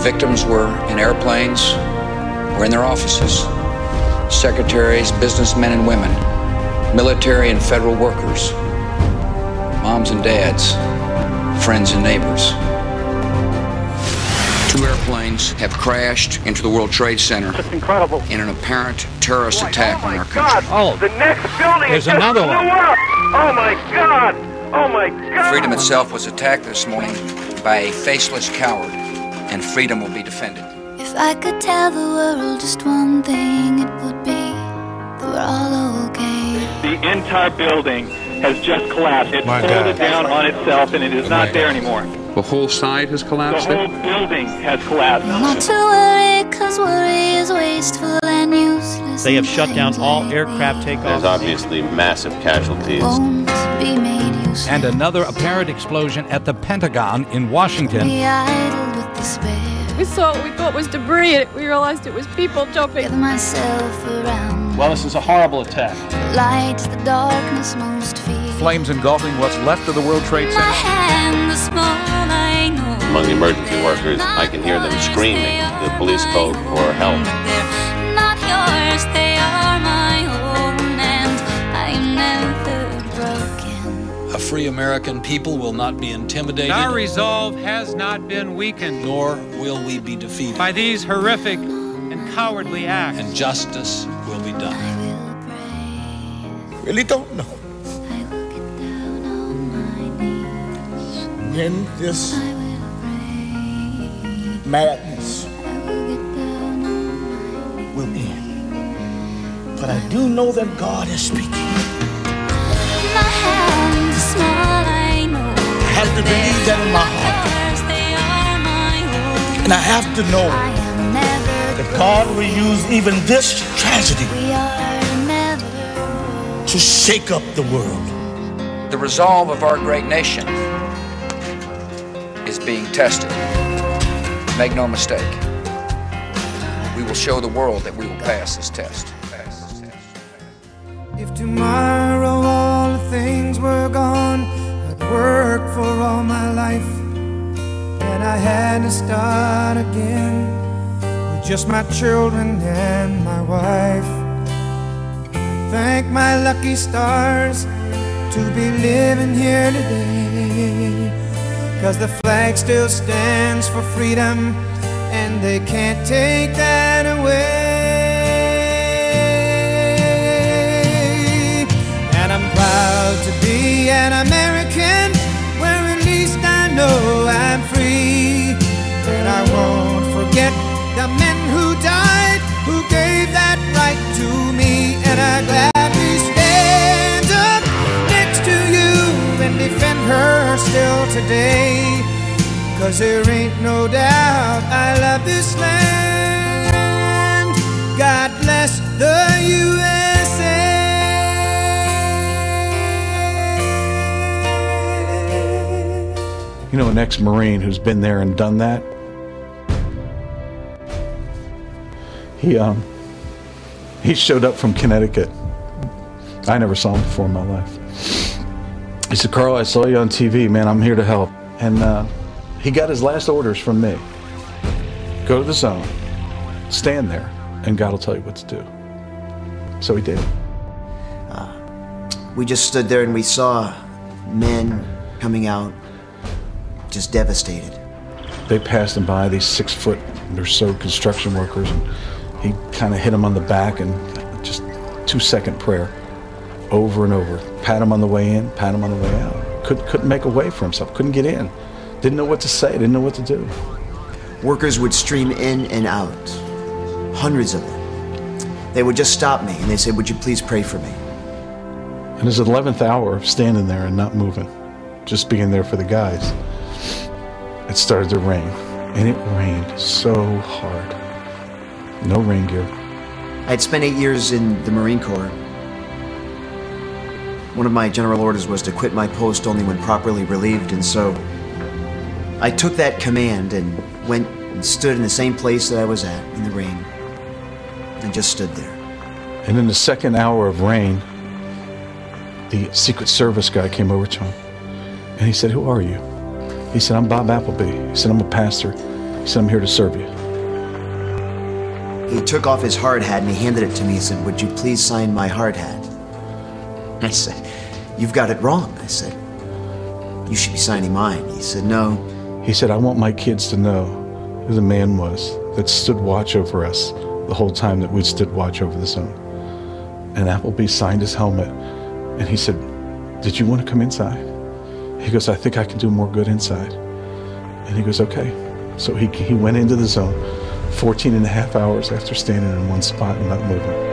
victims were in airplanes or in their offices. Secretaries, businessmen and women, military and federal workers, moms and dads, friends and neighbors. 2 airplanes have crashed into the World Trade Center. That's incredible. In an apparent terrorist attack on our country. Oh, the next building there's another one. Oh my God! Oh my God! Freedom itself was attacked this morning by a faceless coward, and freedom will be defended. If I could tell the world just one thing, it would be that we're all okay. The entire building has just collapsed. It folded down on itself, and it is not there anymore. The whole side has collapsed? The whole building has collapsed. Not to worry, 'cause worry is wasteful and useless. They have shut down all aircraft takeoffs. There's obviously massive casualties. Won't be made useless. And another apparent explosion at the Pentagon in Washington. Be idle with despair. We saw what we thought was debris, and we realized it was people jumping. Gather myself around. Well, this is a horrible attack. Light the darkness most fear. Flames engulfing what's left of the World Trade My Center. hand, the small I know. Among the emergency workers, I can hear them screaming the police code for help. They're not yours, they are my own, and I'm never broken. A free American people will not be intimidated. Our resolve has not been weakened, nor will we be defeated. by these horrific and cowardly acts. And justice will be done. I will pray. Really don't know I will get down on my knees. when this I will pray. madness I will get down on my knees. will end. But I do know that God is speaking. My hand is small, I know. I have to believe that in my heart. Yours, they are my own. And I have to know I am never that God will use even this tragedy We are never to shake up the world. The resolve of our great nation is being tested. Make no mistake. We will show the world that we will pass this test. If tomorrow all the things were gone, I'd work for all my life, and I had to start again with just my children and my wife. I thank my lucky stars to be living here today, 'cause the flag still stands for freedom, and they can't take that away. And I'm proud to be an American, where at least I know I'm free. And I won't forget the men who died, who gave that right to me. And I gladly stand up next to you and defend her still today, 'cause there ain't no doubt I love this land. God bless the USA. You know, an ex-Marine who's been there and done that, he showed up from Connecticut. I never saw him before in my life. He said, "Carl, I saw you on TV, man. I'm here to help." And he got his last orders from me. Go to the zone, stand there, and God will tell you what to do. So he did. We just stood there and we saw men coming out just devastated. They passed him by, these 6 foot or so construction workers, and he kind of hit them on the back and just 2-second prayer over and over. Pat him on the way in, pat him on the way out. Couldn't make a way for himself, couldn't get in. Didn't know what to say, didn't know what to do. Workers would stream in and out, hundreds of them. They would just stop me and they said, "Would you please pray for me?" And his 11th hour of standing there and not moving, just being there for the guys, it started to rain. And it rained so hard. No rain gear. I'd spent 8 years in the Marine Corps. One of my general orders was to quit my post only when properly relieved, and so I took that command and went and stood in the same place that I was at in the rain, and just stood there. And in the second hour of rain, the Secret Service guy came over to him, and he said, "Who are you?" He said, "I'm Bob Appleby." He said, "I'm a pastor." He said, I'm here to serve you. He took off his hard hat and he handed it to me. He said, would you please sign my hard hat? I said, you've got it wrong. I said, you should be signing mine. He said, no. He said, I want my kids to know who the man was that stood watch over us the whole time that we stood watch over the zone. And Appleby signed his helmet, and he said, did you want to come inside? He goes, I think I can do more good inside. And he goes, okay. So he went into the zone 14 and a half hours after standing in one spot and not moving.